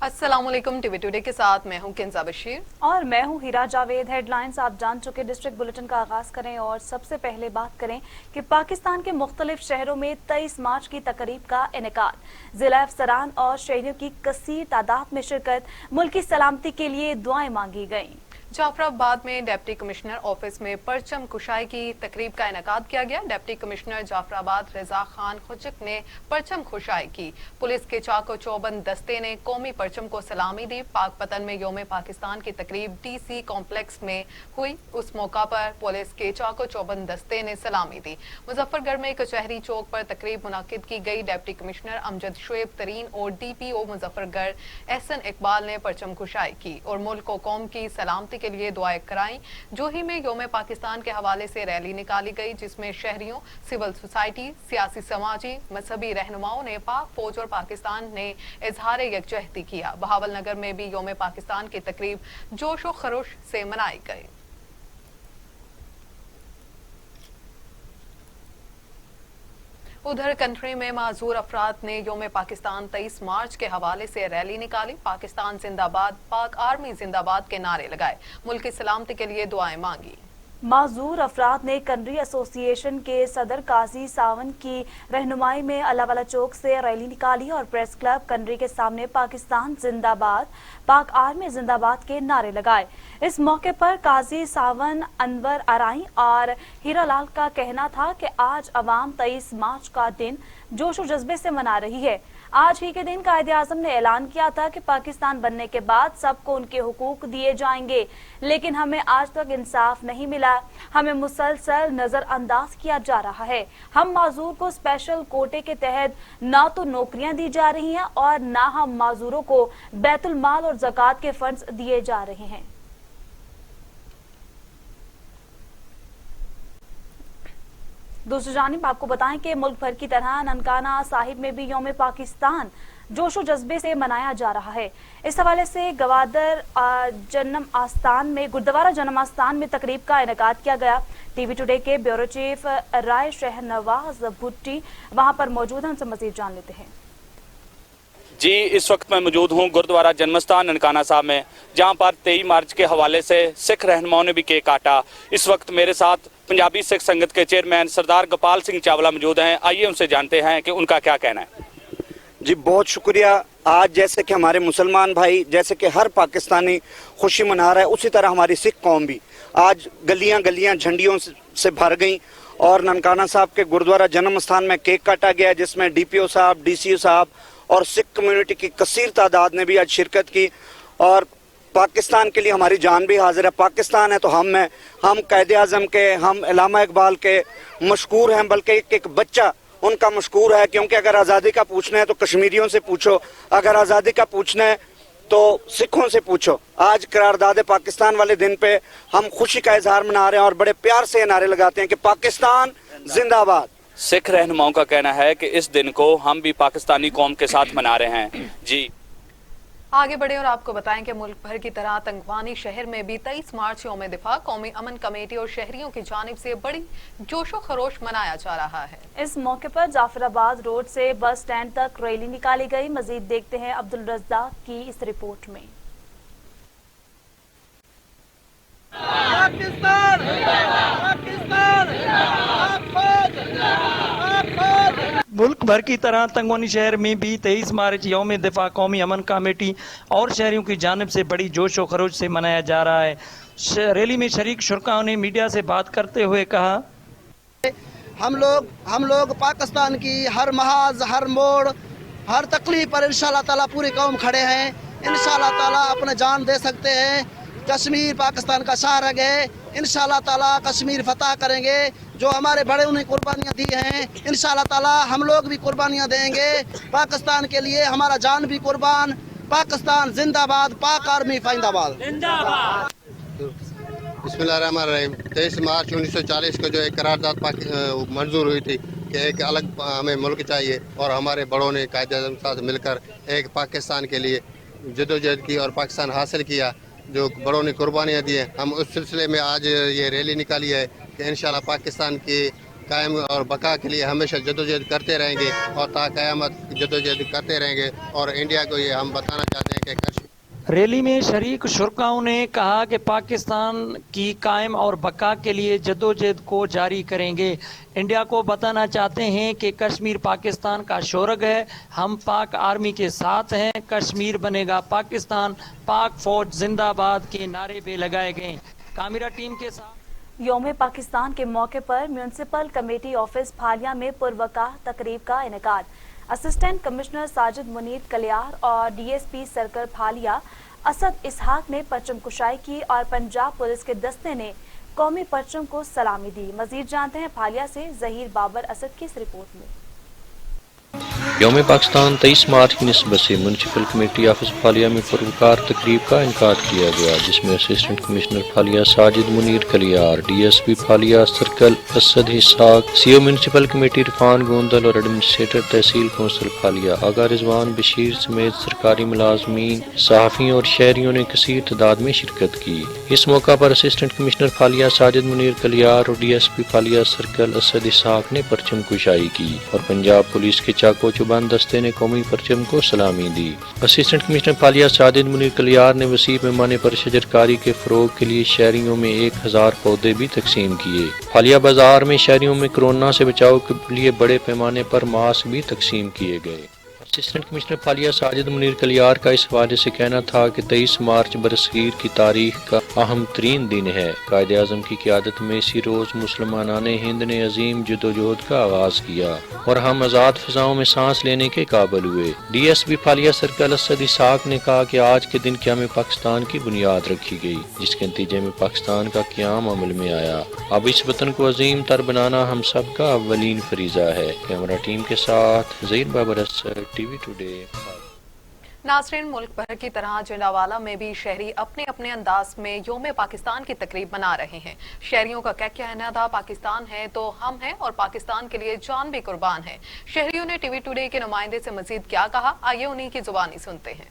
अस्सलाम वालेकुम। TV today के साथ मैं हूं किंजा बशीर और मैं हूं हीरा जावेद। हेडलाइंस आप जान चुके। डिस्ट्रिक्ट बुलेटिन का आगाज करें और सबसे पहले बात करें कि पाकिस्तान के मुख्तलिफ शहरों में 23 मार्च की तकरीब का इनेकाद। जिला अफसरान और शहरियों की कसीर तादाद में शिरकत। मुल्क की सलामती के लिए दुआएं मांगी गईं। जाफराबाद में डिप्टी कमिश्नर ऑफिस में परचम कुशाई की तकरीब का इनेकाद किया गया। डिप्टी कमिश्नर जाफराबाद रजा खान खुचक ने परचम कुशाई की। पुलिस के चाको चौबंद दस्ते ने कौमी परचम को सलामी दी। पाक पतन में योम पाकिस्तान की तकरीब DC कॉम्प्लेक्स में हुई। उस मौका पर पुलिस के चाको चौबंद दस्ते ने सलामी दी। मुजफ्फरगढ़ में कचहरी चौक पर तकरीब मुनाकिद की गई। डिप्टी कमिश्नर अमजद शुएब तरीन और DPO मुजफ्फरगढ़ एहसन इकबाल ने परचम कुशाई की और मुल्क को कौम की सलामती के लिए दुआएं कराई। जोही में योम पाकिस्तान के हवाले से रैली निकाली गई, जिसमें शहरियों, सिविल सोसाइटी, सियासी समाजी, मजहबी रहनुमाओं ने पाक फौज और पाकिस्तान ने इजहार यकजहती किया। बहावलनगर में भी योम पाकिस्तान की तकरीब जोश और खरोश से मनाई गई। उधर कंट्री में माजूर अफराद ने योम पाकिस्तान 23 मार्च के हवाले से रैली निकाली। पाकिस्तान जिंदाबाद, पाक आर्मी जिंदाबाद के नारे लगाए। मुल्क की सलामती के लिए दुआएं मांगी। माजूर अफराद ने कंट्री एसोसिएशन के सदर काजी सावन की रहनुमाई में अल्लाहवाला चौक से रैली निकाली और प्रेस क्लब कंट्री के सामने पाकिस्तान जिंदाबाद, पाक आर्मी जिंदाबाद के नारे लगाए। इस मौके पर काजी सावन, अनवर अराई और हीरालाल का कहना था कि आज अवाम 23 मार्च का दिन जोश और जज्बे से मना रही है। आज ही के दिन कायदे-आज़म ने ऐलान किया था कि पाकिस्तान बनने के बाद सबको उनके हुकूक दिए जाएंगे, लेकिन हमें आज तक इंसाफ नहीं मिला। हमें मुसलसल नजरअंदाज किया जा रहा है। हम माजूर को स्पेशल कोटे के तहत ना तो नौकरियां दी जा रही हैं और ना हम माजूरों को बैतुल माल और ज़कात के फंड्स दिए जा रहे हैं। दूसरी जानिब आपको बताएं कि मुल्क भर की तरह ननकाना साहिब में भी योम पाकिस्तान जोशो जज्बे से मनाया जा रहा है। इस हवाले से गवादर जन्म आस्थान में गुरुद्वारा जन्म आस्थान में तकरीब का इनेकाद किया गया। टीवी टुडे के ब्यूरो चीफ राय शहनवाज भुट्टी वहां पर मौजूद हैं, उनसे मजीद जान लेते हैं। जी, इस वक्त मैं मौजूद हूँ गुरुद्वारा जन्मस्थान ननकाना साहब में, जहाँ पर 23 मार्च के हवाले से सिख रहनुमाओं ने भी केक काटा। इस वक्त मेरे साथ पंजाबी सिख संगत के चेयरमैन सरदार गोपाल सिंह चावला मौजूद हैं। आइए उनसे जानते हैं कि उनका क्या कहना है। जी बहुत शुक्रिया। आज जैसे कि हमारे मुसलमान भाई, जैसे कि हर पाकिस्तानी खुशी मना रहा है, उसी तरह हमारी सिख कौम भी आज गलियां गलियां झंडियों से भर गई और ननकाना साहब के गुरुद्वारा जन्म स्थान में केक काटा गया, जिसमें DPO साहब, DCO साहब और सिख कम्युनिटी की कसीर तादाद ने भी आज शिरकत की। और पाकिस्तान के लिए हमारी जान भी हाजिर है। पाकिस्तान है तो हम हैं। हम कायदे आज़म के, हम इलामा इकबाल के मशकूर हैं, बल्कि एक बच्चा उनका मशकूर है, क्योंकि अगर आज़ादी का पूछना है तो कश्मीरियों से पूछो, अगर आज़ादी का पूछना है तो सिखों से पूछो। आज करारदाद पाकिस्तान वाले दिन पे हम खुशी का इजहार मना रहे हैं और बड़े प्यार से नारे लगाते हैं कि पाकिस्तान जिंदाबाद। सिख रहनुमाओं का कहना है कि इस दिन को हम भी पाकिस्तानी कौम के साथ मना रहे हैं। जी आगे बढ़े और आपको बताएं कि मुल्क भर की तरह तंगवानी शहर में भी 23 मार्च यौम दिफा कौमी अमन कमेटी और शहरियों की जानिब से बड़ी जोशो खरोश मनाया जा रहा है। इस मौके पर जाफराबाद रोड से बस स्टैंड तक रैली निकाली गई। मजीद देखते हैं अब्दुल रज़्ज़ाक की इस रिपोर्ट में। पाकिस्तान, पाकिस्तान, मुल्क भर की तरह तंगवानी शहर में भी 23 मार्च यौम दिफा कौमी अमन कमेटी और शहरियों की जानिब से बड़ी जोश व खरोश से मनाया जा रहा है। रैली में शरीक शुरकाओं ने मीडिया से बात करते हुए कहा, हम लोग पाकिस्तान की हर महाज, हर मोड़, हर तकलीफ पर इंशाल्लाह ताला पूरी कौम खड़े हैं। इंशाल्लाह ताला अपने जान दे सकते हैं। कश्मीर पाकिस्तान का शाहरग है। इंशाल्लाह ताला कश्मीर फतह करेंगे। जो हमारे बड़े उन्हें कुर्बानियाँ दी हैं, इंशाल्लाह ताला हम लोग भी कुर्बानियाँ देंगे पाकिस्तान के लिए। हमारा जान भी कुर्बान। पाकिस्तान जिंदाबाद, पाक आर्मी जिंदाबाद। बिस्मिल्लाहिर्रहमानिर्रहीम। 23 मार्च 1940 को जो एक करारदाद मंजूर हुई थी कि एक अलग हमें मुल्क चाहिए, और हमारे बड़ों ने कायदे-ए-आज़म के साथ मिलकर एक पाकिस्तान के लिए जदोजहद की और पाकिस्तान हासिल किया। जो बड़ों ने कुर्बानियाँ दी हैं, हम उस सिलसिले में आज ये रैली निकाली है कि इंशाल्लाह पाकिस्तान की कायम और बका के लिए हमेशा जदोजहद करते रहेंगे और ता क़यामत जदोजहद करते रहेंगे। और इंडिया को ये हम बताना चाहते हैं कि कश्मीर रैली में शरीक शुरकाओं ने कहा कि पाकिस्तान की कायम और बका के लिए जदोजहद को जारी करेंगे। इंडिया को बताना चाहते हैं कि कश्मीर पाकिस्तान का शोरग है, हम पाक आर्मी के साथ हैं, कश्मीर बनेगा पाकिस्तान, पाक फौज जिंदाबाद के नारे भी लगाए गए। कामिरा टीम के साथ यौम पाकिस्तान के मौके पर म्यूनिसिपल कमेटी ऑफिस फालिया में पुरवकार तकरीब का इनेकाद। असिस्टेंट कमिश्नर साजिद मुनीर कलियार और डीएसपी सर्कल फालिया असद इसहाक ने परचम कुशाई की और पंजाब पुलिस के दस्ते ने कौमी परचम को सलामी दी। मजीद जानते हैं फालिया से जहीर बाबर असद की इस रिपोर्ट में। यौम पाकिस्तान 23 मार्च की निस्बत से म्यूनसिपल कमेटी ऑफिस फालिया में पुरवकार तकरीब का इनेकाद किया गया, जिसमें assistant commissioner Phalia Sajid Munir Kalyar, DSP Phalia circle Asad Ishaq, CO municipal committee Irfan Gondal और एडमिनिस्ट्रेटर तहसील कौंसिल फालिया आगा रिजवान बशीर समेत सरकारी मुलाजमीन, सहाफ़ियों और शहरियों ने कसीर तादाद में शिरकत की। इस मौका पर असिस्टेंट कमिश्नर फालिया साजिद मुनीर कलियार और डीएसपी फालिया सर्कल असद इसहाक ने परचम कुशाई की और पंजाब पुलिस के चाको चुबंद दस्ते ने कौमी परचम को सलामी दी। असिस्टेंट कमिश्नर फालिया साजिद मुनीर कलियार ने वसी पैमाने पर शजरकारी के फरोग के लिए शहरियों में 1000 पौधे भी तकसीम किए। फालिया बाजार में शहरियों में कोरोना से बचाव के लिए बड़े पैमाने पर मास्क भी तकसीम किए गए। असिस्टेंट कमिश्नर फालिया साजिद मुनीर कलियार का इस हवाले से कहना था कि 23 मार्च बरसगीर की तारीख का अहम तरीन दिन है। कायदे आज़म की क़यादत में इसी रोज़ मुसलमानान हिंद ने अजीम जदोजहद का आगाज़ किया और हम आज़ाद फ़िज़ाओं में सांस लेने के काबिल हुए। डीएसपी फालिया सर्कल असद इसहाक ने कहा कि आज के दिन क़याम पाकिस्तान की बुनियाद रखी गई, जिसके नतीजे में पाकिस्तान का क़याम अमल में आया। अब इस वतन को अजीम तर बनाना हम सब का अव्वलीन फरीज़ा है। कैमरा टीम के साथ ज़हीर बाबर असद, टीवी टुडे। नाज़रीन, मुल्क भर की तरह जंडावाला में भी शहरी अपने अपने अंदाज में यौम पाकिस्तान की तकरीब मना रहे हैं। शहरियों का क्या कहना था, पाकिस्तान है तो हम हैं और पाकिस्तान के लिए जान भी कुर्बान है। शहरियों ने टीवी टुडे के नुमाइंदे से मजीद क्या कहा, आइए उन्हीं की जुबानी सुनते हैं।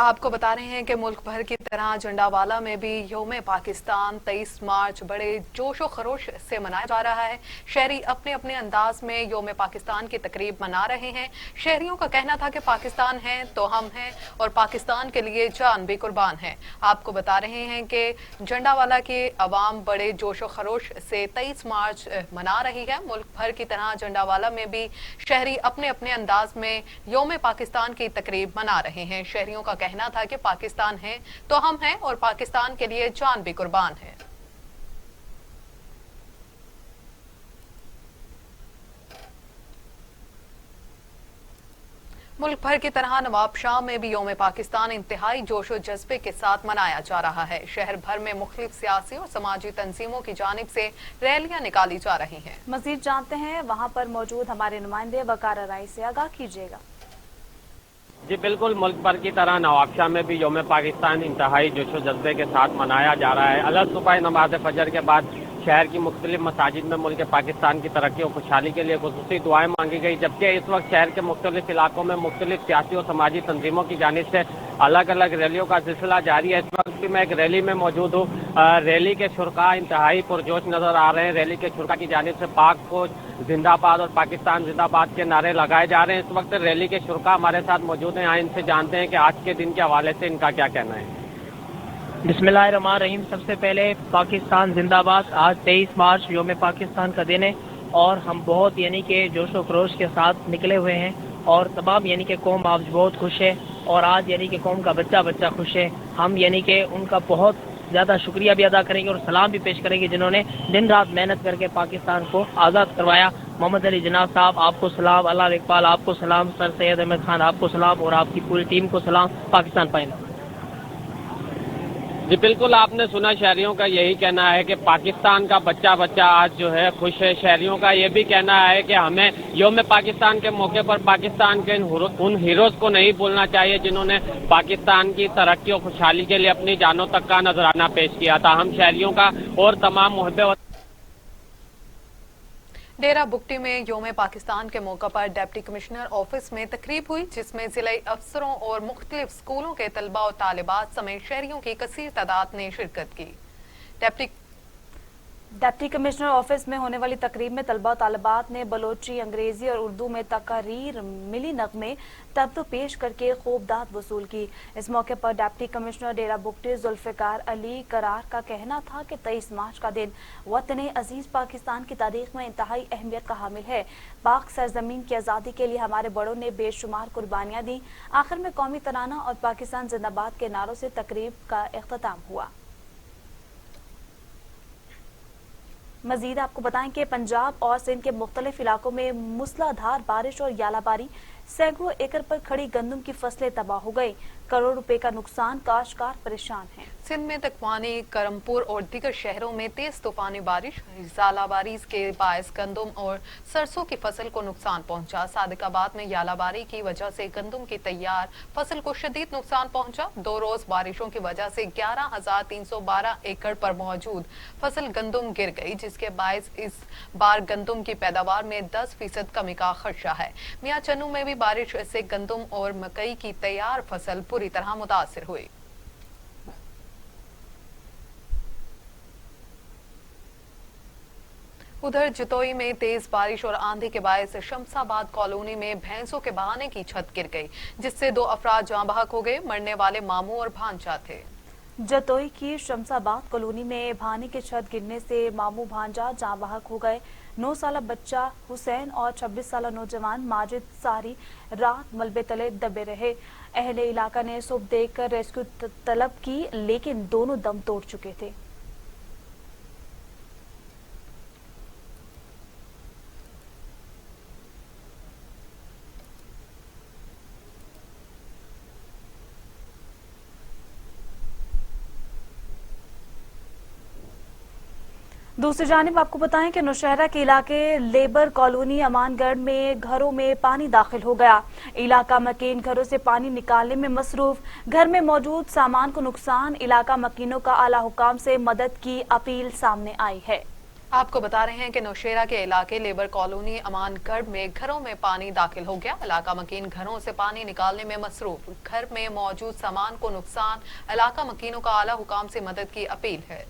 आपको बता रहे हैं कि मुल्क भर की तरह जंडावाला में भी यौम पाकिस्तान 23 मार्च बड़े जोशो खरोश से मनाया जा रहा है। शहरी अपने अपने अंदाज में यौम पाकिस्तान की तकरीब मना रहे हैं। शहरियों का कहना था कि पाकिस्तान है तो हम हैं और पाकिस्तान के लिए जान भी कुर्बान है। आपको बता रहे हैं कि जंडावाला की आवाम बड़े जोशो खरोश से 23 मार्च मना रही है। मुल्क भर की तरह जंडावाला में भी शहरी अपने अपने अंदाज में यौम पाकिस्तान की तकरीब मना रहे हैं। शहरियों का कहना था कि पाकिस्तान है तो हम हैं और पाकिस्तान के लिए जान भी कुर्बान है। मुल्क भर की तरह नवाबशाह में भी यौम पाकिस्तान इंतहाई जोशो जज्बे के साथ मनाया जा रहा है। शहर भर में मुख्तलिफ सियासी और समाजी तंजीमों की जानिब से रैलियां निकाली जा रही हैं। मजीद जानते हैं वहां पर मौजूद हमारे नुमाइंदे वकार राय से, आगाह कीजिएगा। जी बिल्कुल, मुल्क भर की तरह नवाबशाह में भी यौम पाकिस्तान इंतहाई जोशो जज्बे के साथ मनाया जा रहा है। अलग सुबह नमाज फजर के बाद शहर की मुख्तलिफ मसाजिद में मुल्क पाकिस्तान की तरक्की और खुशहाली के लिए खुसूसी दुआएं मांगी गई, जबकि इस वक्त शहर के मुख्तलिफ इलाकों में मुख्तलिफ सियासी और समाजी तंजीमों की जानिब से अलग अलग रैलियों का सिलसिला जारी है। इस वक्त भी मैं एक रैली में मौजूद हूँ। रैली के शुरा इंतहाई पुरजोश नजर आ रहे हैं। रैली के शुरा की जानिब से पाक फौज जिंदाबाद और पाकिस्तान जिंदाबाद के नारे लगाए जा रहे हैं। इस वक्त रैली के शुरा हमारे साथ मौजूद हैं। इनसे जानते हैं कि आज के दिन के हवाले से इनका क्या कहना है। बिस्मिल्लाहिर्रहमानिर्रहीम। सबसे पहले पाकिस्तान जिंदाबाद। आज 23 मार्च यौम पाकिस्तान का दिन है और हम बहुत यानी कि जोशो खरोश के साथ निकले हुए हैं और तमाम यानी कि कौम आज बहुत खुश है और आज यानी कि कौम का बच्चा बच्चा खुश है। हम यानी कि उनका बहुत ज़्यादा शुक्रिया भी अदा करेंगे और सलाम भी पेश करेंगे जिन्होंने दिन रात मेहनत करके पाकिस्तान को आज़ाद करवाया। मोहम्मद अली जनाब साहब आपको सलाम, अल्लाह इकबाल आपको सलाम, सर सैयद अहमद खान आपको सलाम और आपकी पूरी टीम को सलाम। पाकिस्तान पाइन। जी बिल्कुल, आपने सुना, शहरियों का यही कहना है कि पाकिस्तान का बच्चा बच्चा आज जो है खुश है। शहरियों का ये भी कहना है कि हमें यौम पाकिस्तान के मौके पर पाकिस्तान के उन हीरोज को नहीं भूलना चाहिए जिन्होंने पाकिस्तान की तरक्की और खुशहाली के लिए अपनी जानों तक का नजराना पेश किया था। हम शहरियों का और तमाम मुहब्बत डेरा बुगटी में यौम पाकिस्तान के मौके पर डिप्टी कमिश्नर ऑफिस में तकरीब हुई, जिसमें जिले अफसरों और मुख्तलिफ स्कूलों के तलबा और तालिबात समेत शहरियों की कसीर तादाद ने शिरकत की। डिप्टी कमिश्नर ऑफिस में होने वाली तकरीब में तलबा और तालिबात ने बलोची, अंग्रेजी और उर्दू में तकारीर, मिली नगमे, तर्ज पेश करके खूब दाद वसूल की। इस मौके पर डिप्टी कमिश्नर डेरा बुगटी जुल्फिकार अली करार का कहना था कि 23 मार्च का दिन वतन अजीज पाकिस्तान की तारीख में इंतहाई अहमियत का हामिल है। पाक सरजमीन की आज़ादी के लिए हमारे बड़ों ने बेशुमार कुर्बानियां दी। आखिर में कौमी तराना और पाकिस्तान जिंदाबाद के नारों से तकरीब का इख्तिताम हुआ। मजीद आपको बताएं कि पंजाब और सिंध के मुख्तलिफ इलाकों में मूसलाधार बारिश और यालाबारी, सैकड़ों एकड़ पर खड़ी गंदम की फसलें तबाह हो गई। करोड़ रुपए का नुकसान, काश्तकार परेशान हैं। सिंध में तकवानी, करमपुर और दीगर शहरों में तेज तूफानी बारिश, यालाबारी के बायस गंदम और सरसों की फसल को नुकसान पहुंचा। सादिकाबाद में यालाबारी की वजह से गंदम की तैयार फसल को शदीद नुकसान पहुंचा। 2 रोज बारिशों की वजह से 11,312 एकड़ पर मौजूद फसल गंदम गिर गई, जिसके बायस इस बार गंदम की पैदावार में 10% कमी का खदशा है। मियां चन्नू में भी बारिश से गंदम और मकई की तैयार फसल पूरी तरह मुतासिर हुई। उधर जतोई में तेज बारिश और आंधी के बायस शमसाबाद कॉलोनी में भैंसों के बहाने की छत गिर गई, जिससे 2 अफराद जाँ बहक हो गए। मरने वाले मामू और भांजा थे। जतोई की शमसाबाद कॉलोनी में बहाने की छत गिरने से मामू भांजा जाँ बहक हो गए। 9 साल बच्चा हुसैन और 26 साल नौजवान माजिद सारी रात मलबे तले दबे रहे। अहले इलाका ने सुबह देखकर रेस्क्यू तलब की, लेकिन दोनों दम तोड़ चुके थे। दूसरी जानिब आपको बताएं कि नौशहरा के इलाके लेबर कॉलोनी अमानगढ़ में घरों में पानी दाखिल हो गया। इलाका मकीन घरों से पानी निकालने में मसरूफ, घर में मौजूद सामान को नुकसान। इलाका मकीनों का आला हुकाम से मदद की अपील सामने आई है। आपको बता रहे हैं कि नौशेरा के इलाके लेबर कॉलोनी अमानगढ़ में घरों में पानी दाखिल हो गया। इलाका मकीन घरों से पानी निकालने में मसरूफ, घर में मौजूद सामान को नुकसान। इलाका मकीनों का आला हुकाम से मदद की अपील है।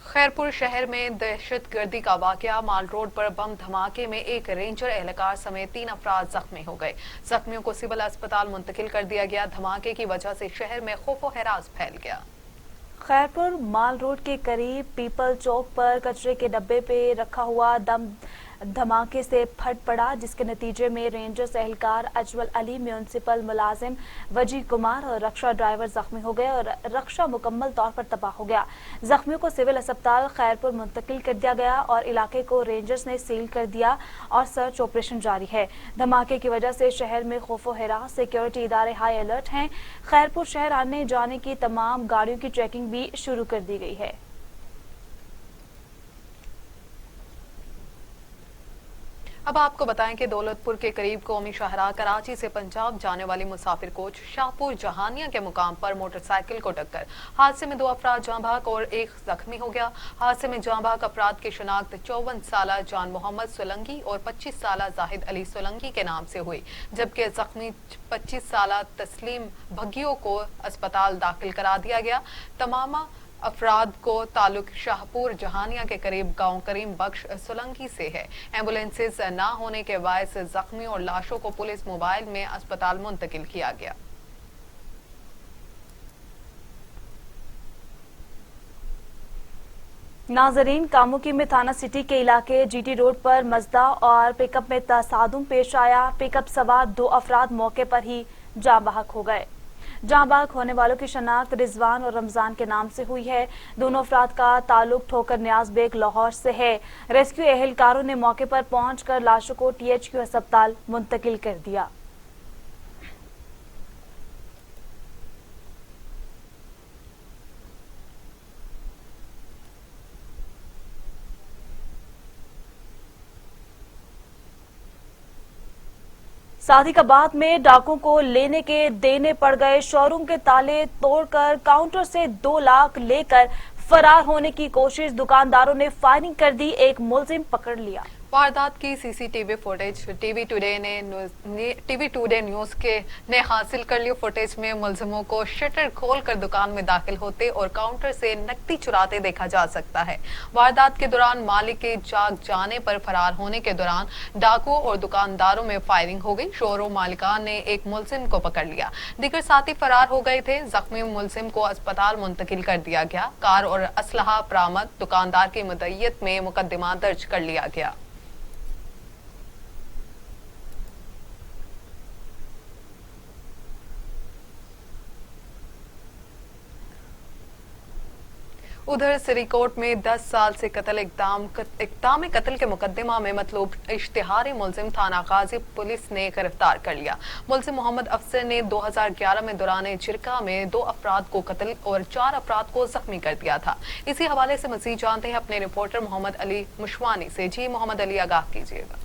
खैरपुर शहर में दहशतगर्दी का वाकया। माल रोड पर बम धमाके में एक रेंजर एहलकार समेत 3 अफराद जख्मी हो गए। जख्मियों को सिविल अस्पताल मुंतकिल कर दिया गया। धमाके की वजह से शहर में खौफो हरास फैल गया। खैरपुर माल रोड के करीब पीपल चौक पर कचरे के डब्बे पे रखा हुआ धमाके से फट पड़ा, जिसके नतीजे में रेंजर्स एहलकार अजवल अली, म्यूनिसिपल मुलाजिम वजी कुमार और रक्षा ड्राइवर जख्मी हो गए और रक्षा मुकम्मल तौर पर तबाह हो गया। जख्मियों को सिविल अस्पताल खैरपुर मुंतकिल कर दिया गया और इलाके को रेंजर्स ने सील कर दिया और सर्च ऑपरेशन जारी है। धमाके की वजह से शहर में खौफो हरास, सिक्योरिटी इदारे हाई अलर्ट हैं। खैरपुर शहर आने जाने की तमाम गाड़ियों की चेकिंग भी शुरू कर दी गई है। अब आपको बताएं कि दौलतपुर के करीब कौमी शाहराह कराची से पंजाब जाने वाली मुसाफिर कोच शाहपुर जहानिया के मुकाम पर मोटरसाइकिल को टक्कर। हादसे में 2 अफराद जाँ बहक और 1 जख्मी हो गया। हादसे में जाँ बहक अफराद की शनाख्त 54 साला जान मोहम्मद सोलंकी और 25 साला जाहिद अली सोलंकी के नाम से हुई, जबकि जख्मी 25 साला तस्लीम भग्गियों को अस्पताल दाखिल करा दिया गया। तमाम अफराद को ताल्लुक शाहपुर जहानिया के करीब गांव करीम बख्श सोलंकी से है। एम्बुलेंसेज न होने के बायस जख्मियों और लाशों को पुलिस मोबाइल में अस्पताल मुंतकिल किया गया। नाजरीन, कामुकी में थाना सिटी के इलाके जीटी रोड पर मजदा और पिकअप में तसादुम पेश आया। पिकअप सवार 2 अफराद मौके पर ही जाँ बहक हो गए। जहां बाग होने वालों की शनाख्त रिजवान और रमजान के नाम से हुई है। दोनों अफराद का ताल्लुक ठोकर नियाज बेग लाहौर से है। रेस्क्यू एहलकारों ने मौके पर पहुंचकर लाशों को THQ अस्पताल मुंतकिल कर दिया। सादिकाबाद में डाकुओं को लेने के देने पड़ गए। शोरूम के ताले तोड़कर काउंटर से 2 लाख लेकर फरार होने की कोशिश। दुकानदारों ने फायरिंग कर दी। एक मुलजिम पकड़ लिया। वारदात की CCTV footage TV today news ने हासिल कर ली। फुटेज में मुलजिमों को शटर खोलकर दुकान में दाखिल होते और काउंटर से नकदी चुराते देखा जा सकता है। वारदात के दौरान मालिक के जाग जाने पर फरार होने के दौरान डाकुओं और दुकानदारों में फायरिंग हो गई। शोरूम मालिकान ने एक मुलजिम को पकड़ लिया। दीगर साथी फरार हो गए थे। जख्मी मुलजिम को अस्पताल मुंतकिल कर दिया गया। कार और असलहा बरामद। दुकानदार की मुद्दत में मुकदमा दर्ज कर लिया गया। उधर सिरीकोट में 10 साल से कत्ल इक़दाम कत्ल के मुकदमा में मतलूब इश्तिहारी मुलजिम थाना गाजी पुलिस ने गिरफ्तार कर लिया। मुलजिम मोहम्मद अफसर ने 2011 में दौरान जिरका में 2 अफराद को कत्ल और 4 अफराद को जख्मी कर दिया था। इसी हवाले से मजीद जानते हैं अपने रिपोर्टर मोहम्मद अली मुशवानी से। जी मोहम्मद अली, आगाह कीजिएगा।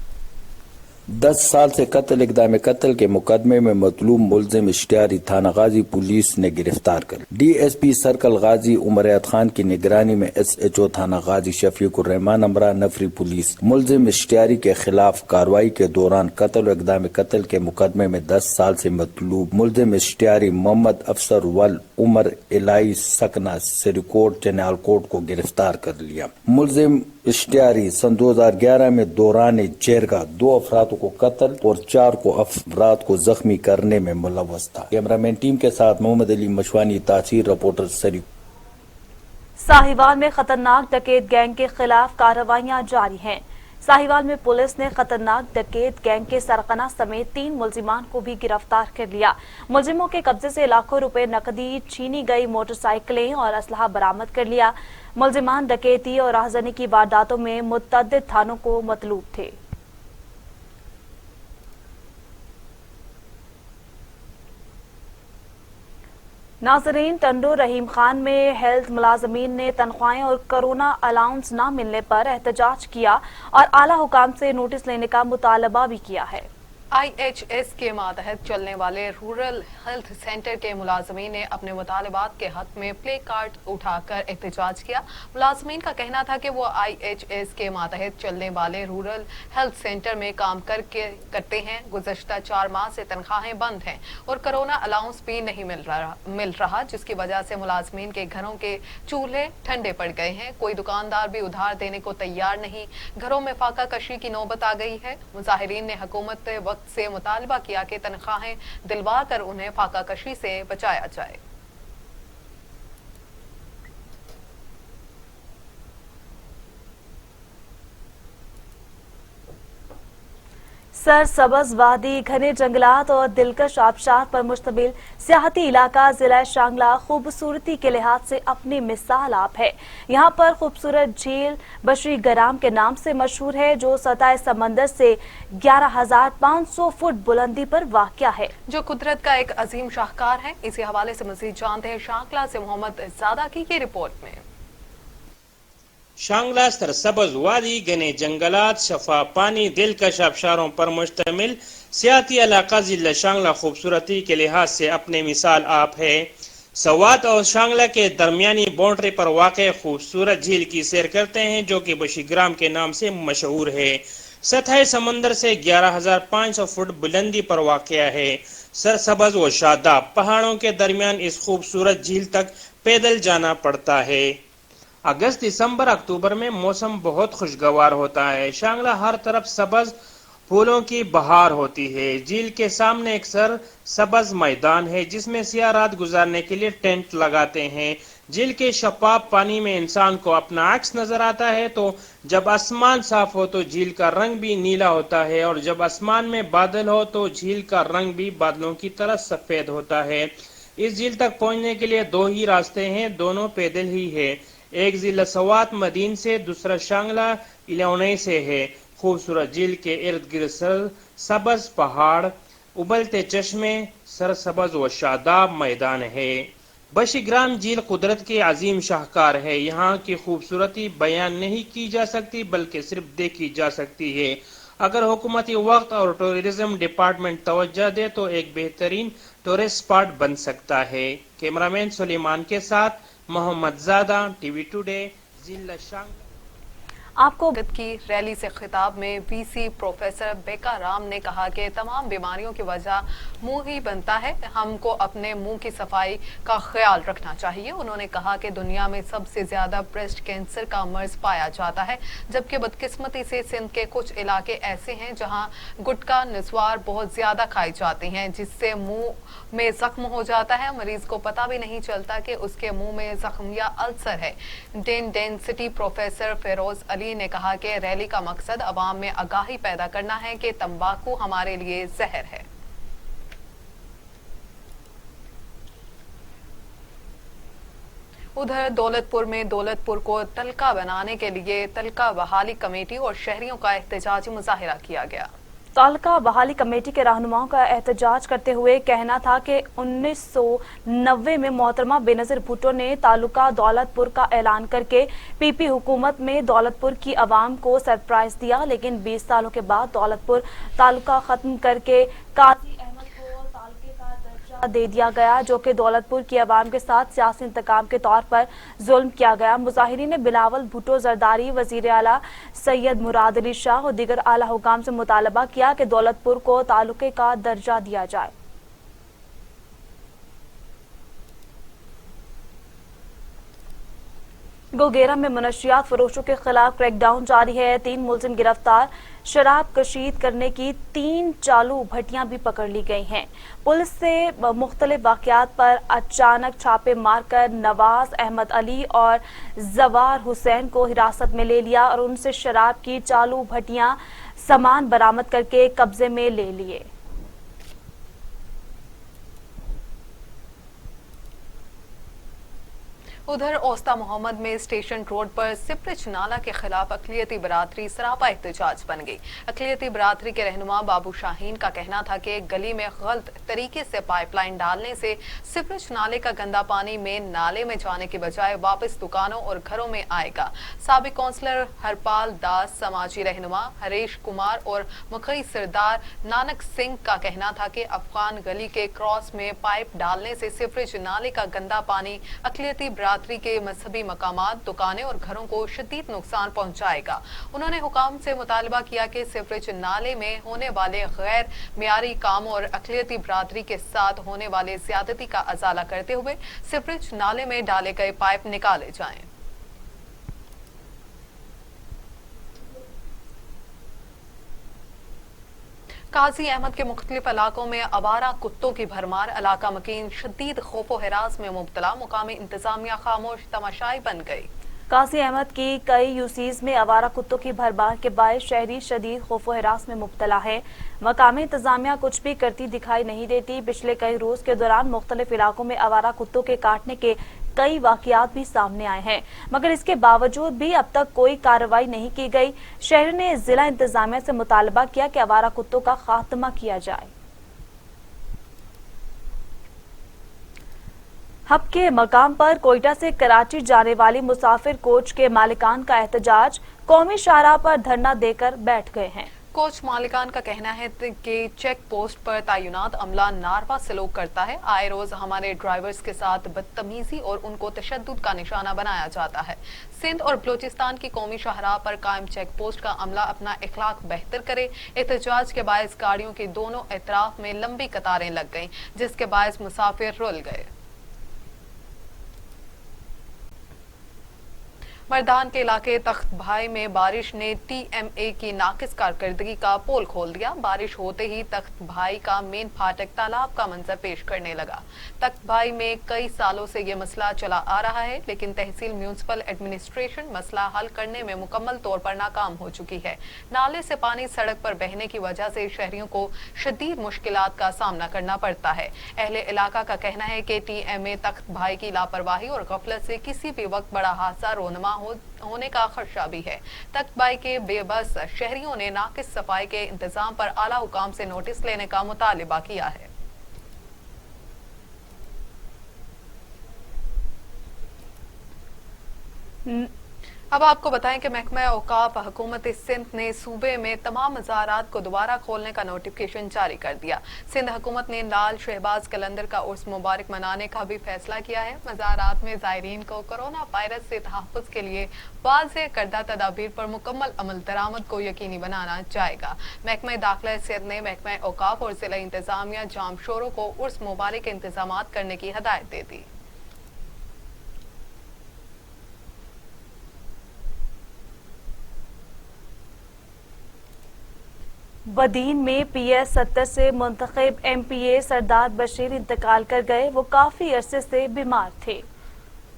10 साल से कत्ल इक़दाम कत्ल के मुकदमे में मतलूब मुलजिम इश्तिहारी थाना गाजी पुलिस ने गिरफ्तार कर। DSP सर्कल गाजी उमर अयाद खान की निगरानी में SHO थाना गाजी शफीकुर रहमान अमरा नफरी पुलिस मुलजिम इश्तिहारी के खिलाफ कार्रवाई के दौरान कत्ल और इक़दाम कत्ल के मुकदमे में 10 साल से मतलूब मुलजिम इश्तिहारी मोहम्मद अफसर वल उमर इलाई सकना सिरीकोट चन्यालकोट को गिरफ्तार कर लिया। मुलजिम इश्तिहारी सन 2011 में दौरान जेरगा 2 अफराद को कत्ल और 4 को अफराद को जख्मी करने में मुलव्वस था। कैमरामैन टीम के साथ मोहम्मद अली मशवानी, तासीर रिपोर्टर सरी। साहिवाल में खतरनाक डकैत गैंग के खिलाफ कार्रवाइयां जारी हैं। साहिवाल में पुलिस ने खतरनाक डकैत गैंग के सरगना समेत 3 मुलजिमान को भी गिरफ्तार कर लिया। मुलजिमों के कब्जे से लाखों रुपए नकदी, छीनी गई मोटरसाइकिलें और असलहा बरामद कर लिया। मुलजिमान डकैती और राहजनी की वारदातों में मुतअद्दिद थानों को मतलूब थे। नाजरीन, टंडो रहीम खान में हेल्थ मुलाजमीन ने तनख्वाहें और कोरोना अलाउंस न मिलने पर एहतजाज किया और आला हुकाम से नोटिस लेने का मुतालबा भी किया है। IHS के मातहत चलने वाले रूरल हेल्थ सेंटर के मुलाजमीन ने अपने मुतालबात के हक में प्ले कार्ड उठाकर एहतजाज किया। मुलाजमीन का कहना था कि वो IHS के मातहत चलने वाले रूरल हेल्थ सेंटर में काम करते हैं। गुज़श्ता 4 माह से तनख्वाहें बंद हैं और कोरोना अलाउंस भी नहीं मिल रहा, जिसकी वजह से मुलाजमीन के घरों के चूल्हे ठंडे पड़ गए हैं। कोई दुकानदार भी उधार देने को तैयार नहीं। घरों में फाका कशी की नौबत आ गई है। मुजाहिरीन ने हुकूमत वक्त से मुतालबा किया कि तनख्वाहें दिलवा कर उन्हें फाका कशी से बचाया जाए। सरसब्ज वादी, घने जंगलात और दिलकश आबशार पर मुश्तमिल सियाहती इलाका जिला शांगला खूबसूरती के लिहाज से अपनी मिसाल आप है। यहाँ पर खूबसूरत झील बशरी गराम के नाम से मशहूर है, जो सतह समंदर से 11,500 फुट बुलंदी पर वाक़या है, जो कुदरत का एक अजीम शाहकार है। इसी हवाले से मज़ीद जानते हैं शांगला से मोहम्मद ज़ादा की ये रिपोर्ट में। शांगला सरसब्ज वादी, घने जंगलात, शफा पानी, दिलकश आबशारों पर मुश्तमिल सियाती इलाका जिला शांगला खूबसूरती के लिहाज से अपने मिसाल आप है। सवात और शांगला के दरमियानी बाउंड्री पर वाक़े खूबसूरत झील की सैर करते हैं, जो कि बशीग्राम के नाम से मशहूर है। सतह समंदर से 11,500 फुट बुलंदी पर वाक़या है। सरसब्ज व शादाब पहाड़ों के दरमियान इस खूबसूरत झील तक पैदल जाना पड़ता है। अगस्त, दिसंबर, अक्टूबर में मौसम बहुत खुशगवार होता है। शांगला हर तरफ सब्ज फूलों की बहार होती है। झील के सामने एक सब्ज मैदान है, जिसमें सियाह रात गुजारने के लिए टेंट लगाते हैं। झील के शफाफ पानी में इंसान को अपना अक्स नजर आता है। तो जब आसमान साफ हो तो झील का रंग भी नीला होता है, और जब आसमान में बादल हो तो झील का रंग भी बादलों की तरह सफेद होता है। اس جھیل تک پہنچنے کے لیے 2 ہی راستے ہیں، دونوں پیدل ہی ہے۔ ایک ضلع سوات مدین سے، دوسرا شانگلہ الیونئی سے ہے۔ خوبصورت جھیل کے ارد گرد سبز پہاڑ، ابلتے چشمے، سرسبز و شاداب میدان ہے۔ بشی گرام جھیل قدرت کے عظیم شاہکار ہے۔ یہاں کی خوبصورتی بیان نہیں کی جا سکتی بلکہ صرف دیکھی جا سکتی ہے۔ اگر حکومتی وقت اور ٹورزم ڈپارٹمنٹ توجہ دے تو ایک بہترین ٹورسٹ اسپاٹ بن سکتا ہے۔ کیمرامین سلیمان کے ساتھ محمد زادہ، ٹی وی ٹوڈے، ضلع شانگلہ۔ آپ کو کی ریلی سے خطاب میں وی سی پروفیسر بیکا رام نے کہا کہ تمام بیماریوں کی وجہ منہ ہی بنتا ہے، ہم کو اپنے منہ کی صفائی کا خیال رکھنا چاہیے۔ انہوں نے کہا کہ دنیا میں سب سے زیادہ بریسٹ کینسر کا مرض پایا جاتا ہے، جبکہ بدقسمتی سے سندھ کے کچھ علاقے ایسے ہیں جہاں گٹکا نسوار بہت زیادہ کھائی جاتی ہیں، جس سے منہ میں زخم ہو جاتا ہے، مریض کو پتہ بھی نہیں چلتا کہ اس کے منہ میں زخم یا السر ہے۔ ڈینسٹی پروفیسر فیروز علی نے کہا کہ ریلی کا مقصد عوام میں آگاہی پیدا کرنا ہے کہ تمباکو ہمارے لیے زہر ہے۔ ادھر دولت پور میں دولت پور کو تلکا بنانے کے لیے تلکا بحالی کمیٹی اور شہریوں کا احتجاجی مظاہرہ کیا گیا۔ تالکا بحالی کمیٹی کے رہنماؤں کا احتجاج کرتے ہوئے کہنا تھا کہ 1990 میں محترمہ بے نظیر بھٹو نے تعلقہ دولت پور کا اعلان کر کے پی پی حکومت میں دولت پور کی عوام کو سرپرائز دیا، لیکن 20 سالوں کے بعد دولت پور تعلقہ ختم کر کے قاضی احمد کو تعلقے کا درجہ دے دیا گیا، جو کہ دولت پور کی عوام کے ساتھ سیاسی انتقام کے طور پر ظلم کیا گیا۔ مظاہرین نے بلاول بھٹو زرداری، وزیر اعلیٰ سید مراد علی شاہ اور دیگر اعلیٰ حکام سے مطالبہ کیا کہ دولت پور کو تعلقے کا درجہ دیا جائے۔ گوگیرا میں منشیات فروشوں کے خلاف کریک ڈاؤن جاری ہے، 3 ملزم گرفتار، شراب کشید کرنے کی 3 چالو بھٹیاں بھی پکڑ لی گئی ہیں۔ پولیس سے مختلف واقعات پر اچانک چھاپے مار کر نواز احمد علی اور زوار حسین کو حراست میں لے لیا اور ان سے شراب کی چالو بھٹیاں سامان برآمد کر کے قبضے میں لے لیے۔ ادھر اوستا محمد میں اسٹیشن روڈ پر سپرج نالہ کے خلاف اقلیتی برادری سراپا احتجاج بن گئی۔ اقلیتی برادری کے رہنما بابو شاہین کا کہنا تھا کہ گلی میں غلط طریقے سے پائپ لائن ڈالنے سے سپرج نالے کا گندا پانی مین نالے میں جانے کے بجائے واپس دکانوں اور گھروں میں آئے گا۔ سابق کونسلر ہرپال داس، سماجی رہنما ہریش کمار اور مکئی سردار نانک سنگھ کا کہنا تھا کہ افغان گلی کے کراس میں پائپ ڈالنے سے سپرج نالے کا گندا پانی اقلیتی برادری کے مذہبی مقامات، دکانیں اور گھروں کو شدید نقصان پہنچائے گا۔ انہوں نے حکام سے مطالبہ کیا کہ سیوریج نالے میں ہونے والے غیر معیاری کام اور اقلیتی برادری کے ساتھ ہونے والے زیادتی کا ازالہ کرتے ہوئے سیوریج نالے میں ڈالے گئے پائپ نکالے جائیں۔ قاضی احمد کے مختلف علاقوں میں آوارہ کتوں کی بھرمار، علاقہ مکین شدید خوف و ہراس میں مبتلا، مقامی انتظامیہ خاموش تماشائی بن گئی۔ قاضی احمد کی کئی یوسیز میں آوارہ کتوں کی بھرمار کے باعث شہری شدید خوف و ہراس میں مبتلا ہے۔ مقامی انتظامیہ کچھ بھی کرتی دکھائی نہیں دیتی۔ پچھلے کئی روز کے دوران مختلف علاقوں میں آوارہ کتوں کے کاٹنے کے کئی واقعات بھی سامنے آئے ہیں، مگر اس کے باوجود بھی اب تک کوئی کارروائی نہیں کی گئی۔ شہر نے ضلع انتظامیہ سے مطالبہ کیا کہ آوارہ کتوں کا خاتمہ کیا جائے۔ ہب کے مقام پر کوئٹہ سے کراچی جانے والی مسافر کوچ کے مالکان کا احتجاج، قومی شاہراہ پر دھرنا دے کر بیٹھ گئے ہیں۔ کوچ مالکان کا کہنا ہے کہ چیک پوسٹ پر تعینات عملہ ناروا سلوک کرتا ہے، آئے روز ہمارے ڈرائیورز کے ساتھ بدتمیزی اور ان کو تشدد کا نشانہ بنایا جاتا ہے۔ سندھ اور بلوچستان کی قومی شاہراہ پر قائم چیک پوسٹ کا عملہ اپنا اخلاق بہتر کرے۔ احتجاج کے باعث گاڑیوں کی دونوں اطراف میں لمبی قطاریں لگ گئیں، جس کے باعث مسافر رول گئے۔ मर्दान के इलाके तख्त भाई में बारिश ने टीएमए की नाकिस कारकर्दगी का पोल खोल दिया। बारिश होते ही तख्त भाई का मेन फाटक तालाब का मंजर पेश करने लगा। तख्त भाई में कई सालों से ये मसला चला आ रहा है, लेकिन तहसील म्यूनिसिपल एडमिनिस्ट्रेशन मसला हल करने में मुकम्मल तौर पर नाकाम हो चुकी है। नाले से पानी सड़क पर बहने की वजह से शहरियों को शदीद मुश्किलात का सामना करना पड़ता है। अहले इलाका का कहना है कि टीएमए तख्त भाई की लापरवाही और गफलत से किसी भी वक्त बड़ा हादसा रोनमा होने का खदशा भी है। तख्त भाई के बेबस शहरियों ने नाकिस सफाई के इंतजाम पर आला हुकाम से नोटिस लेने का मुतालिबा किया है। अब आपको बताएं कि महकमा औकाफ हुकूमत सिंध ने सूबे में तमाम मज़ारात को दोबारा खोलने का नोटिफिकेशन जारी कर दिया। सिंध हुकूमत ने लाल शहबाज कलंदर का उर्स मुबारक मनाने का भी फैसला किया है। मज़ारात में ज़ायरीन को कोरोना वायरस से तहफ़्फ़ुज़ के लिए वाज़ेह करदा तदाबीर पर मुकम्मल अमल दरामद को यकीनी बनाना जाएगा। महकमा दाखिला सिंध ने महकमा औकाफ और ज़िला इंतज़ामिया जाम शोरों को उर्स मुबारक के इंतजामात करने की हदायत दे दी। बदीन में PS 70 से मुंतखब MPA सरदार बशीर इंतकाल कर गए। वो काफ़ी अरसे से बीमार थे।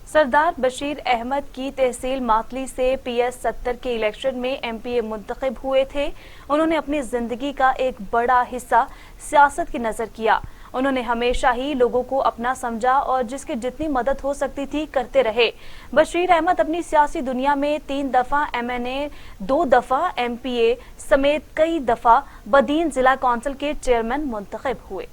सरदार बशीर अहमद की तहसील मातली से PS 70 के इलेक्शन में MPA मुंतखब हुए थे। उन्होंने अपनी ज़िंदगी का एक बड़ा हिस्सा सियासत की नज़र किया। उन्होंने हमेशा ही लोगों को अपना समझा और जिसकी जितनी मदद हो सकती थी करते रहे। बशीर अहमद अपनी सियासी दुनिया में 3 दफ़ा MNA, 2 दफ़ा MPA समेत कई दफ़ा बदीन जिला कौंसिल के चेयरमैन मुंतखब हुए।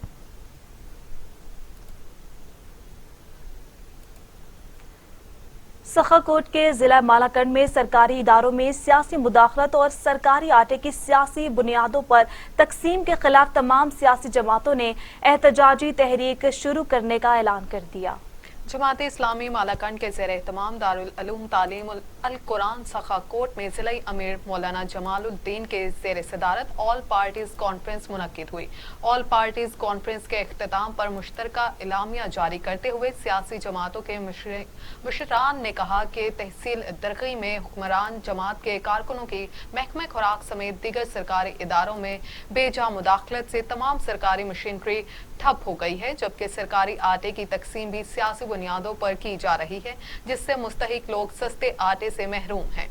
सखाकोट के जिला मालाकंड में सरकारी इदारों में सियासी मुदाखलत और सरकारी आटे की सियासी बुनियादों पर तकसीम के खिलाफ तमाम सियासी जमातों ने एहतजाजी तहरीक शुरू करने का ऐलान कर दिया। जमात इस्लामी मालाकंड के ज़ेर एहतमाम दारुल उलूम तालीम अल कुरान सखाकोट में ज़िला अमीर मौलाना जमालुद्दीन के ज़ेर सदारत ऑल पार्टीज कॉन्फ्रेंस मुनक्किद हुई। ऑल पार्टीज कॉन्फ्रेंस के इख्तिताम पर मुश्तरका इलामिया जारी करते हुए सियासी जमातों के मुशरान ने कहा कि तहसील दरगी में हुक्मरान जमात के कारकुनों की महकमा खुराक समेत दीगर सरकारी इदारों में बेजा मुदाखलत से तमाम सरकारी मशीनरी ठप हो गई है, जबकि सरकारी आटे की तकसीम भी सियासी बुनियादों पर की जा रही है, जिससे मुस्तहिक लोग सस्ते आटे से महरूम हैं।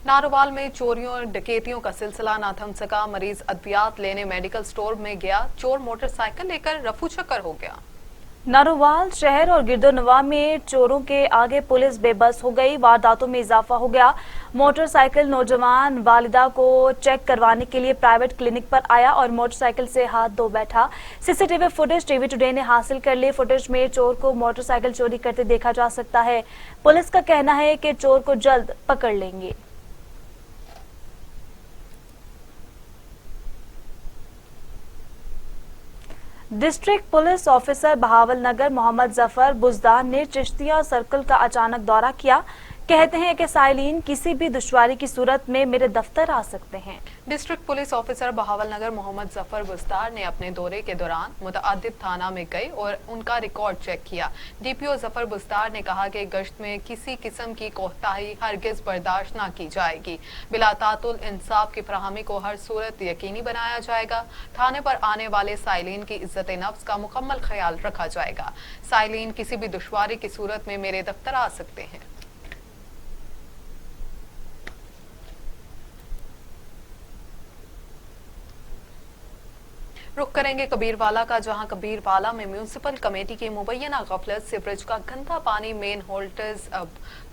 नारोवाल में चोरियों और डकैतियों का सिलसिला ना थम सका। मरीज अद्वियात लेने मेडिकल स्टोर में गया, चोर मोटरसाइकिल लेकर रफू चक्कर हो गया। नारोवाल शहर और गिरदोनवा में चोरों के आगे पुलिस बेबस हो गई। वारदातों में इजाफा हो गया। मोटरसाइकिल नौजवान वालिदा को चेक करवाने के लिए प्राइवेट क्लिनिक पर आया और मोटरसाइकिल से हाथ धो बैठा। सीसीटीवी फुटेज टीवी टुडे ने हासिल कर ली। फुटेज में चोर को मोटरसाइकिल चोरी करते देखा जा सकता है। पुलिस का कहना है कि चोर को जल्द पकड़ लेंगे। District police officer Bahawalnagar Mohammad Zafar Buzdar ने चिश्तिया सर्कल का अचानक दौरा किया। कहते हैं कि साइलिन किसी भी दुश्वारी की सूरत में मेरे दफ्तर आ सकते हैं। District police officer Bahawalnagar Mohammad Zafar Bustar ने अपने दौरे के दौरान मुतअद्दिद थाना में गए और उनका रिकॉर्ड चेक किया। डीपीओ जफर बुस्तार ने कहा कि गश्त में किसी किस्म की कोताही हरगिज बर्दाश्त न की जाएगी। बिला तातुल इंसाफ की फराहमी को हर सूरत यकीनी बनाया जाएगा। थाने पर आने वाले साइलिन की इज्जत नफ्स का मुकम्मल ख्याल रखा जाएगा। साइलिन किसी भी दुश्वारी की सूरत में मेरे दफ्तर आ सकते हैं। रुख करेंगे कबीरवाला का, जहां कबीरवाला में म्यूनिसिपल कमेटी की मुबैना गफलत से ब्रिज का गंदा पानी मेन होल्डर्स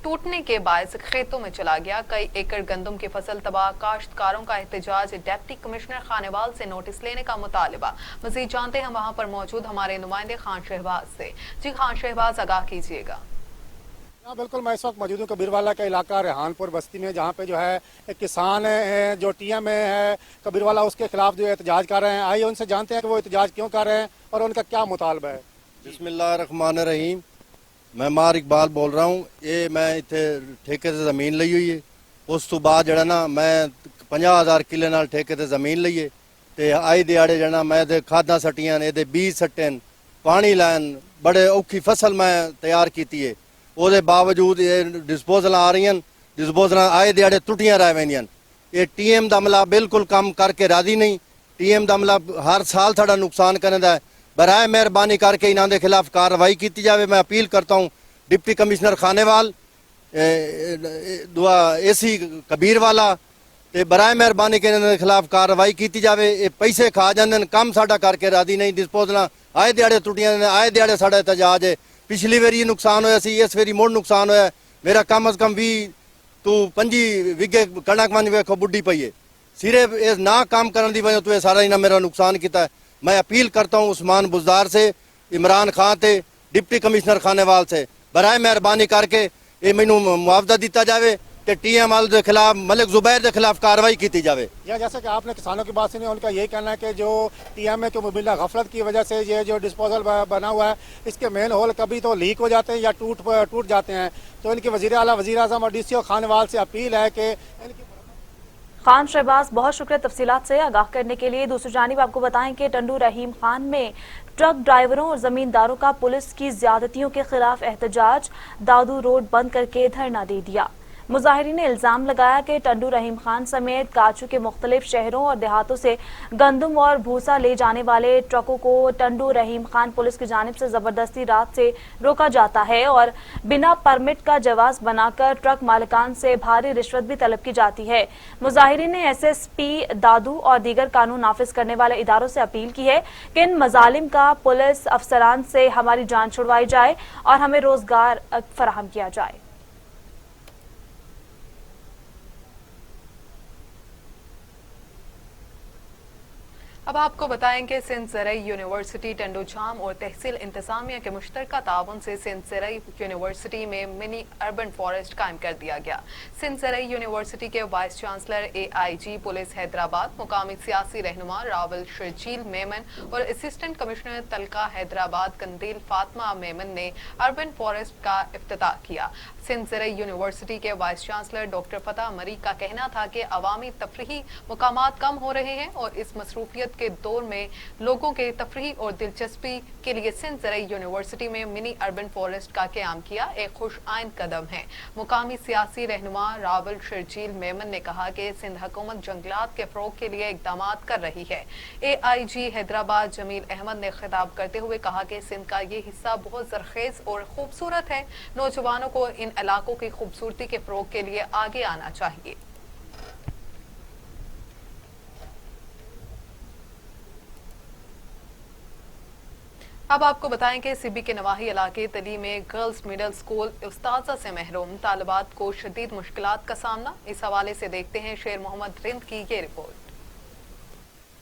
टूटने के बायस खेतों में चला गया। कई एकड़ गंदम की फसल तबाह। काश्तकारों का एहतजाज। डिप्टी कमिश्नर खानेवाल से नोटिस लेने का मुतालिबा। मजीद जानते हैं वहां पर मौजूद हमारे नुमाइंदे खान शहबाज से। जी खान शहबाज, आगाह कीजिएगा। हाँ बिल्कुल, मैं इस वक्त मौजूद हूँ कबीरवाला का इलाका रेहानपुर बस्ती में, जहाँ पे जो है एक किसान है जो टीएम है कबीरवाला, उसके खिलाफ जो है एहतजाज कर रहे हैं। आइए उनसे जानते हैं कि वो एहतजाज क्यों कर रहे हैं और उनका क्या मुतालबा है। बिस्मिल्लाहिर्रहमानिर्रहीम, मैं मार इकबाल बोल रहा हूँ। ये मैं इतने ठेके से ज़मीन ली हुई है। उस तो बाद जड़ा ना मैं 50,000 किले नाल ठेके से ज़मीन ली है। तो आई दिहाड़े जड़ा मैं खादा सट्टियां ने, बीज सट्टे पानी लैन बड़े औखी फसल मैं तैयार की है ਉਹਦੇ ਬਾਵਜੂਦ ਇਹ ਡਿਸਪੋਜ਼ਲਾਂ ਆ ਰਹੀਆਂ ਡਿਸਪੋਜ਼ਲਾਂ ਆਏ ਦਿਹਾੜੇ ਟੁੱਟੀਆਂ ਰਹਿ ਵੈਂਦੀਆਂ ਇਹ ਟੀਐਮ ਦਾ ਮਲਾ ਬਿਲਕੁਲ ਕੰਮ ਕਰਕੇ ਰਾਜ਼ੀ ਨਹੀਂ ਟੀਐਮ ਦਾ ਮਲਾ ਹਰ ਸਾਲ ਸਾਡਾ ਨੁਕਸਾਨ ਕਰਦਾ ਹੈ ਬਰਾਏ ਮਿਹਰਬਾਨੀ ਕਰਕੇ ਇਹਨਾਂ ਦੇ ਖਿਲਾਫ ਕਾਰਵਾਈ ਕੀਤੀ ਜਾਵੇ ਮੈਂ ਅਪੀਲ ਕਰਤਾ ਹੂੰ डिप्टी कमिश्नर खानेवाल दुआ एसी कबीरवाला ते बराए मेहरबानी के इन्हां दे खिलाफ कार्रवाई की जावे ये पैसे खा जांदे काम साडा करके राजी नहीं डिस्पोजल आए दिहाड़े टुटियां आए दिहाड़े साडा एहतजाज है पिछली वारी नुकसान होया सी इस वारी मुड़ नुकसान होया मेरा कम अज कम 20 तू 25 विगे कणक मन वेखो बुढ़ी पई है सिरे ना काम करने की वजह तो सारा इन्हें मेरा नुकसान किया है मैं अपील करता हूँ उस्मान बुज़दार से इमरान खान से डिप्टी कमिश्नर खानेवाल से बराए मेहरबानी करके ये मैनू मुआवजा दिता जाए कि टीएम वाले के खिलाफ मलिक जुबैर के खिलाफ कार्रवाई की जाए। या जैसे कि आपने किसानों की बात सुनी उनका यही कहना है कि जो टीएमए के मुबिला गफलत की वजह से ये जो डिस्पोजल बना हुआ है इसके मेन होल कभी तो लीक हो जाते हैं या टूट जाते हैं तो इनकी वज़ीर आला वज़ीर आज़म और डीसीओ खानेवाल से अपील है कि खान शहबाज बहुत शुक्रिया तफसीलात से आगाह करने के लिए। दूसरी जानिब आपको बताएं कि टंडू रहीम खान में ट्रक ड्राइवरों और जमींदारों का पुलिस की ज्यादतियों के खिलाफ एहतजाज दादू रोड बंद करके धरना दे दिया। मुजाहिरीन ने इल्जाम लगाया कि टंडू रहीम खान समेत काचू के मुख्तलिफ शहरों और देहातों से गंदम और भूसा ले जाने वाले ट्रकों को टंडू रहीम खान पुलिस की जानिब से जबरदस्ती रात से रोका जाता है और बिना परमिट का जवाज बनाकर ट्रक मालिकान से भारी रिश्वत भी तलब की जाती है। मुजाहिरीन ने एसएसपी दादू और दीगर कानून नाफिज करने वाले इदारों से अपील की है कि इन मजालिम का पुलिस अफसरान से हमारी जान छुड़वाई जाए और हमें रोजगार फराहम किया जाए। अब आपको बताएं कि सिंध ज़रई यूनिवर्सिटी टंडू जाम और तहसील इंतजामिया के मुश्तरका ताउन से सिंध ज़रई यूनिवर्सिटी में मिनी अर्बन फॉरेस्ट कायम कर दिया गया। सिंध ज़रई यूनिवर्सिटी के vice chancellor AIG police Hyderabad, मुकामी सियासी रहनुमा रावल शर्जील मेमन और असिस्टेंट कमिश्नर तलका हैदराबाद कंदील फातिमा मेमन ने अर्बन फॉरेस्ट का इफ्तिताह किया। सिंध ज़रई यूनिवर्सिटी के वाइस चांसलर डॉक्टर फतह मरी का कहना था कि अवामी तफरीही मुकामात कम हो रहे हैं और इस मसरूफियत के दौर में लोगों के तफरीह और दिलचस्पी के लिए सिंध ज़रई यूनिवर्सिटी में मिनी अर्बन फॉरेस्ट का क़याम किया एक खुश आइंद कदम है। मुकामी सियासी रहनुमा रावल शर्जील मेमन ने कहा कि सिंध हुकूमत जंगलात के फ़रोग के लिए इक़दाम कर रही है। AIG हैदराबाद जमील अहमद ने खिताब करते हुए कहा कि सिंध का ये हिस्सा बहुत ज़रखेज़ और खूबसूरत है। नौजवानों को इन इलाकों की खूबसूरती के फ़रोग के लिए आगे आना चाहिए। अब आपको बताएं कि सिबी के नवाही इलाके तली में गर्ल्स मिडिल स्कूल उस्ताज़ा से महरूम तालिबात को शदीद मुश्किलात का सामना। इस हवाले से देखते हैं शेर मोहम्मद रिंद की ये रिपोर्ट।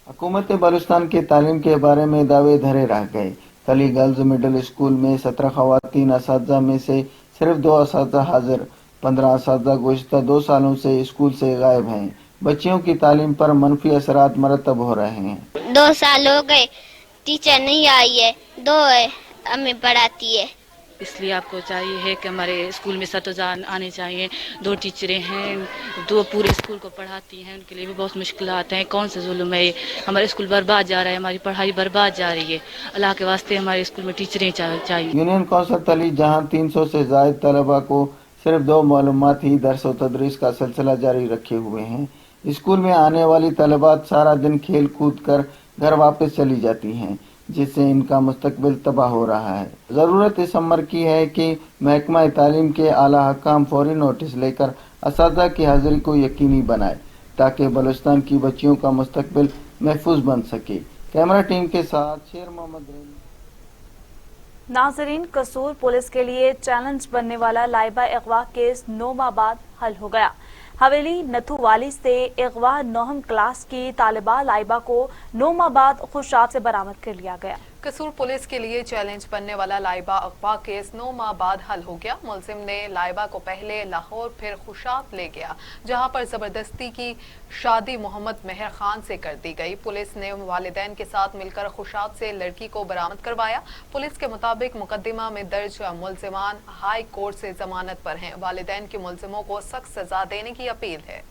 हुकूमत बलूचिस्तान की तालीम के बारे में दावे धरे रह गए। तली गर्ल्स मिडिल स्कूल में 17 खवातीन असातिज़ा में से सिर्फ 2 असातिज़ा हाजिर, 15 असातिज़ा गुज़िश्ता 2 सालों से स्कूल से गायब हैं। बच्चियों की तालीम पर मनफी असरात मरतब हो रहे हैं। 2 साल हो गए, टीचर नहीं आई है, 2 हमें पढ़ाती है। इसलिए आपको चाहिए है कि हमारे स्कूल में सतोजा आने चाहिए। 2 टीचरें हैं, 2 पूरे स्कूल को पढ़ाती हैं, उनके लिए भी बहुत मुश्किलात हैं। कौन सा जुल्म है, हमारे स्कूल बर्बाद जा रहा है, हमारी पढ़ाई बर्बाद जा रही है। अल्लाह के वास्ते हमारे स्कूल में टीचरें चाहिए। यूनियन कौंसिल तली जहां 300 से ज़ायद तलबा को सिर्फ 2 मालूमात ही दर्स और तदरीस का सिलसिला जारी रखे हुए हैं। स्कूल में आने वाली तलबात सारा दिन खेल कूद कर घर वापस चली जाती हैं, जिससे इनका मुस्तकबिल तबाह हो रहा है। ज़रूरत इस अमर की है कि महकमा तालीम के आला हकाम फौरी नोटिस लेकर असातिज़ा की हाज़िरी को यकीनी बनाए ताकि बलूचिस्तान की बच्चियों का मुस्तकबिल महफूज बन सके। कैमरा टीम के साथ शेर मोहम्मद। नाज़रीन, कसूर पुलिस के लिए चैलेंज बनने वाला लाइबा अगवा केस 9 माह बाद हल हो गया। हवेली नथुवाली से अगवा 9वीं क्लास की तालिबा लाइबा को 9 माह बाद खुशाब से बरामद कर लिया गया। कसूर पुलिस के लिए चैलेंज बनने वाला लाइबा अगवा केस 9 माह बाद हल हो गया। मुलजिम ने लाइबा को पहले लाहौर फिर खुशाब ले गया, जहां पर जबरदस्ती की शादी मोहम्मद मेहर खान से कर दी गई। पुलिस ने वालिदैन के साथ मिलकर खुशाब से लड़की को बरामद करवाया। पुलिस के मुताबिक मुकदमा में दर्ज मुलजिमान हाई कोर्ट से जमानत पर हैं। वालिदैन की मुलजिमों को सख्त सजा देने की अपील है।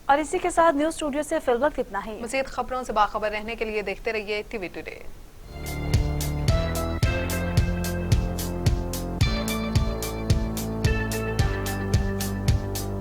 और इसी के साथ न्यूज स्टूडियो से फिल वक्त इतना ही। मज़ीद खबरों से बाखबर रहने के लिए देखते रहिए टीवी टुडे।